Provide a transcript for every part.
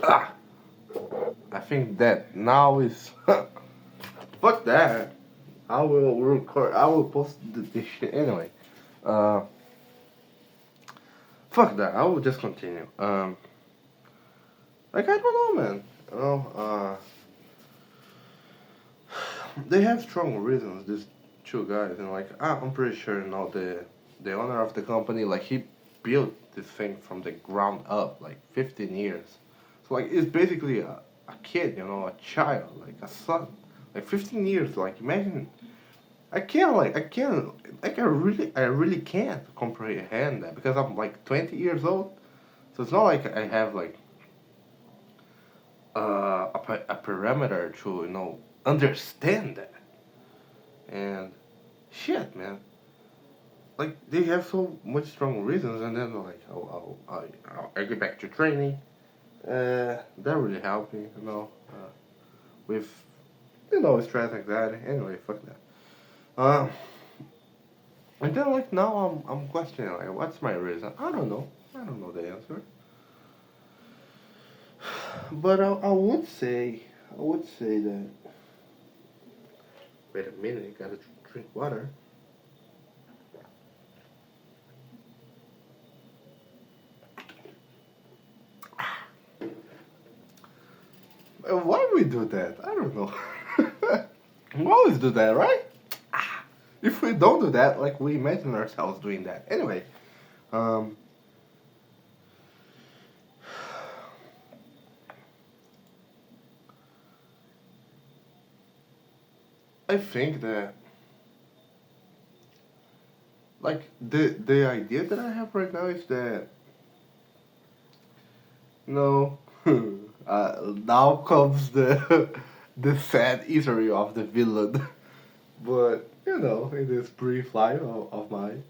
I think that now is fuck that. I will record. I will post this shit anyway. Uh, Fuck that. I will just continue. Like I don't know, man. You know, they have strong reasons. These two guys, and like I'm pretty sure, you know, the owner of the company, like he built this thing from the ground up, like 15 years. So like it's basically a kid, you know, a child, like a son, like 15 years. Like imagine, I can't, like I really can't comprehend that because I'm like 20 years old. So it's not like I have like a parameter to understand that. And shit, man, like they have so much strong reasons, and then like I get back to training. That really helped me, with stress, anxiety. Anyway, fuck that. And then like now I'm questioning like what's my reason? I don't know. I don't know the answer. But I would say that. Wait a minute, I gotta drink water. Why we do that? I don't know. We always do that, right? If we don't do that, like we imagine ourselves doing that. Anyway, um, I think that like the idea that I have right now is that no, now comes the the sad history of the villain. But in this brief life of mine,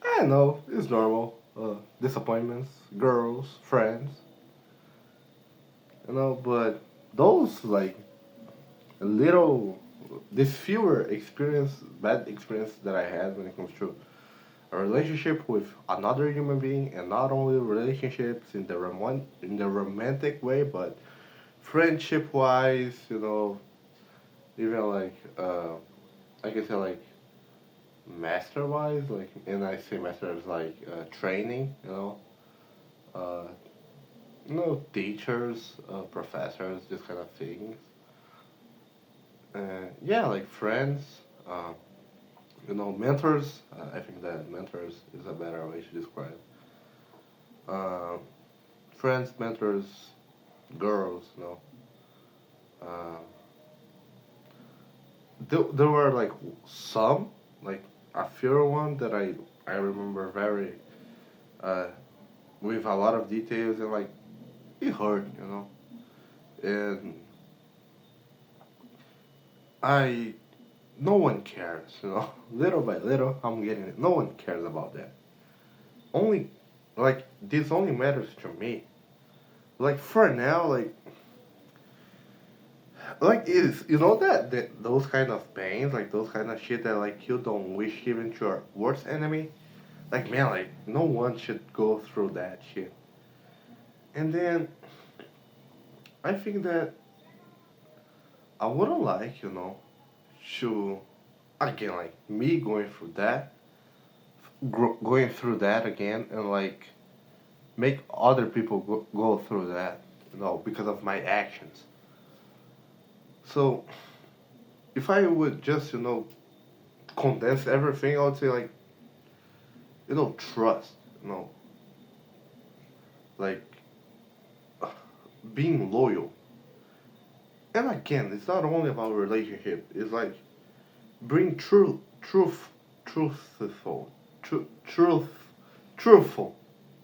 I know it's normal. Disappointments, girls, friends, but those like little, this fewer bad experience that I had when it comes to a relationship with another human being, and not only relationships in the romantic way, but friendship wise, even like I can say like master wise, like, and I say master as like training, uh, teachers, professors, this kind of things. Yeah, like friends, uh, mentors. I think that mentors is a better way to describe. Um, Friends, mentors, girls. Uh, there were like some, like a few one that I remember very uh, with a lot of details, and like it hurt, and I no one cares, little by little I'm getting it. No one cares about that. Only like this only matters to me. Like for now, like is that those kind of pains, like those kind of shit that like you don't wish even to your worst enemy. Like man, like no one should go through that shit. And then I think that I wouldn't like, to again like me going through that again, and like make other people go through that, because of my actions. So if I would just, condense everything, I would say like, trust, like being loyal. And again, it's not only about relationship. It's like bring truthful, truth, truthful,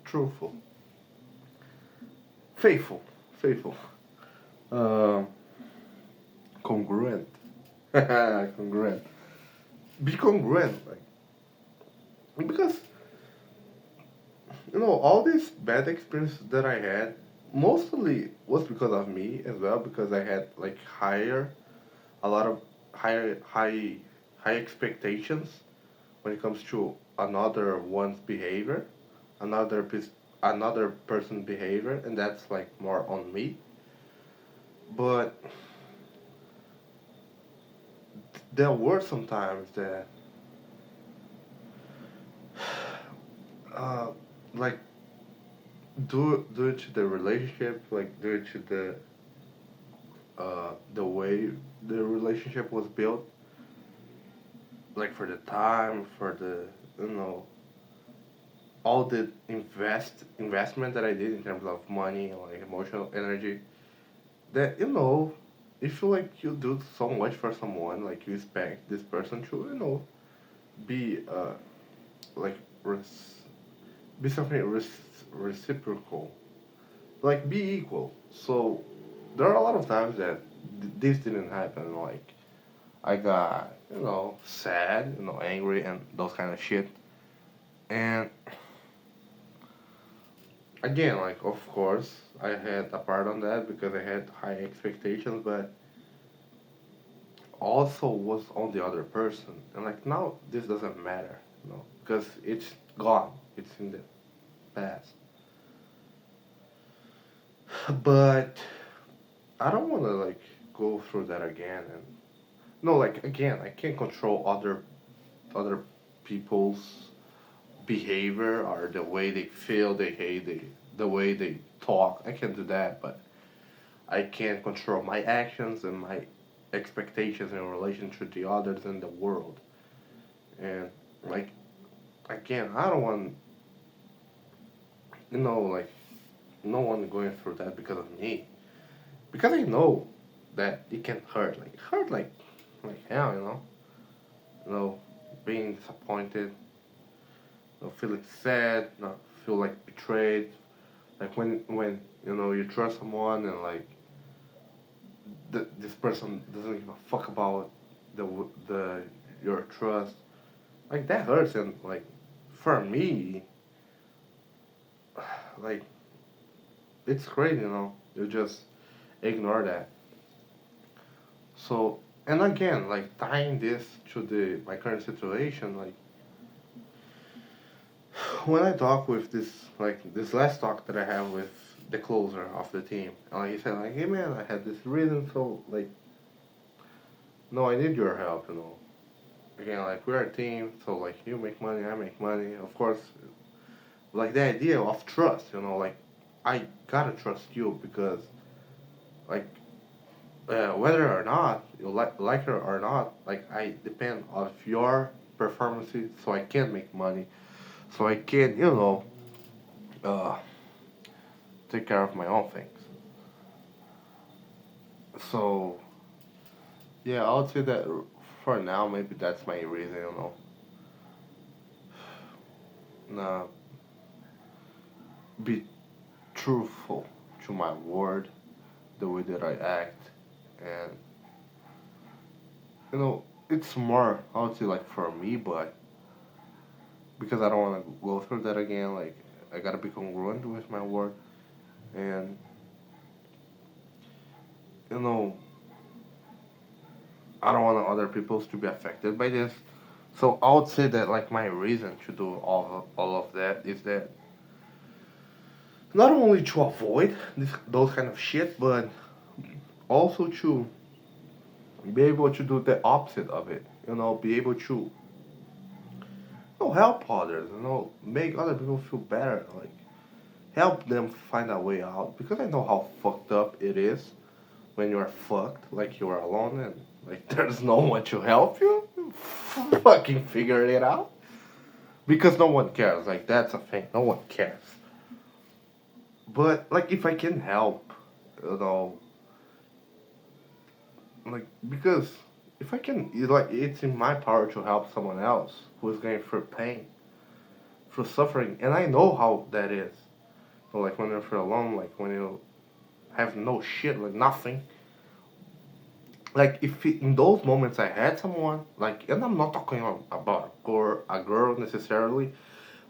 truthful, faithful, faithful, um, congruent, congruent. Be congruent, like because all these bad experiences that I had mostly was because of me as well, because I had like a lot of high expectations when it comes to another one's behavior, another another person behavior, and that's like more on me. But there were some times that uh, like due to the relationship, like due to the way the relationship was built, like for the time, for the you know all the investment that I did in terms of money, like emotional energy, that if you like you do so much for someone, like you expect this person to be like res- be something reciprocal, like be equal. So there are a lot of times that this didn't happen. Like I got sad, angry and those kind of shit. And again, like of course I had a part on that because I had high expectations, but also was on the other person. And like now this doesn't matter, because it's gone. It's in the past. But I don't want to like go through that again. And no, like again, I can't control other people's behavior or the way they feel, they hate, the way they talk. I can do that, but I can't control my actions and my expectations in relation to the others in the world. And like again, I don't want like no one going through that because of me. Because I know that it can hurt like hell, You know, being disappointed, feeling sad, not feel like betrayed. Like when you trust someone and like this person doesn't give a fuck about the your trust. Like that hurts, and like for me, like it's crazy, You just ignore that. So and again, like tying this to the my current situation, like when I talk with this last talk that I have with the closer of the team, and like he said, like, hey man, I had this reason, so like, no, I need your help, Again, like we're a team, so like you make money, I make money. Of course, like the idea of trust, like I gotta trust you because like whether or not you like her or not, like I depend on your performances, so I can make money, so I can uh, take care of my own things. So yeah, I would say that for now, maybe that's my reason, Nah, be truthful to my word, the way that I act, and it's more I would say like for me, but because I don't want to go through that again, like I gotta be congruent with my word, and you know I don't want other people to be affected by this. So I would say that like my reason to do all of that is that not only to avoid those kind of shit, but also to be able to do the opposite of it. Be able to help others. Make other people feel better. Like help them find a way out. Because I know how fucked up it is when you're fucked, like you're alone and like there's no one to help you. Fucking figure it out. Because no one cares. Like that's a thing. No one cares. But like if I can help, you know, like because if I can, it's in my power to help someone else who is going through pain, through suffering, and I know how that is. So like when you feel alone, like when you have no shit, like nothing. Like if in those moments I had someone, like, and I'm not talking about a girl necessarily,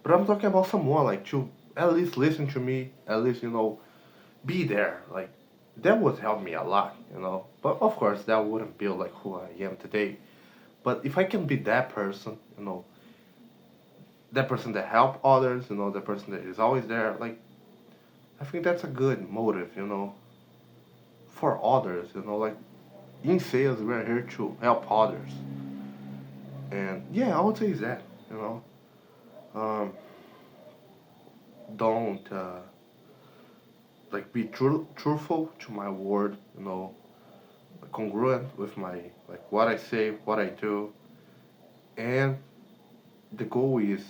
but I'm talking about someone like to at least listen to me, at least be there. Like that would help me a lot, But of course, that wouldn't be like who I am today. But if I can be that person, that person that help others, the person that is always there, like I think that's a good motive, for others, like in sales, we're here to help others. And yeah, I would say that, um, don't, like, be truthful to my word, congruent with my, like, what I say, what I do. And the goal is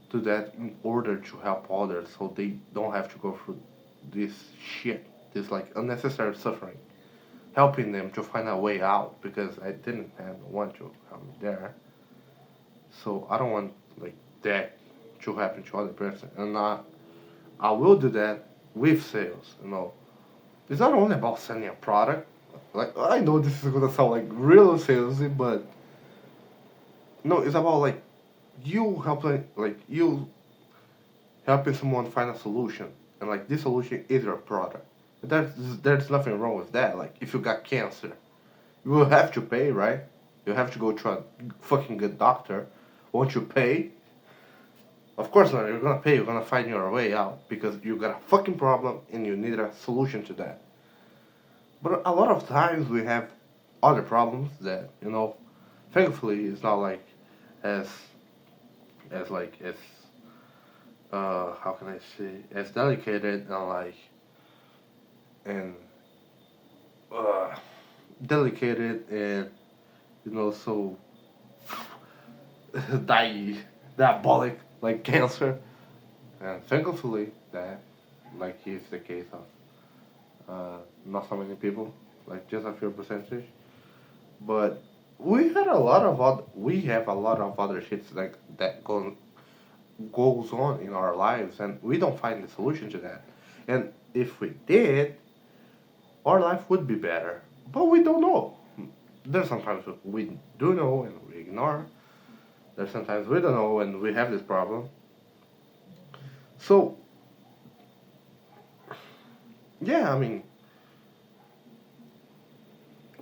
to that in order to help others so they don't have to go through this shit, this like unnecessary suffering. Helping them to find a way out because I didn't have want to come there. So I don't want like that to happen to other person. And I will do that with sales. It's not only about selling a product. Like I know this is gonna sound like real salesy, but no, it's about like you helping someone find a solution, and like this solution is your product. There's nothing wrong with that. Like if you got cancer, you will have to pay, right? You have to go to a fucking good doctor. Won't you pay? Of course not. You're gonna pay. You're gonna find your way out because you got a fucking problem and you need a solution to that. But a lot of times we have other problems that thankfully it's not like as as how can I say, as delicate and like and uh delicate and so diabolic like cancer. And thankfully that like is the case of not so many people, like just a few percentage. But we have a lot of other shits like that goes on in our lives, and we don't find the solution to that. And if we did, our life would be better. But we don't know. There's sometimes we do know and we ignore. There's sometimes we don't know and we have this problem. So yeah, I mean,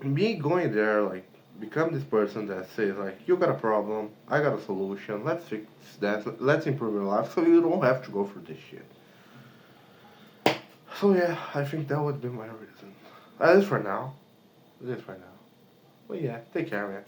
me going there like become this person that says like you got a problem, I got a solution. Let's fix that. Let's improve your life so you don't have to go through this shit. So yeah, I think that would be my reason. At least for now. At least for now. But yeah, take care, man.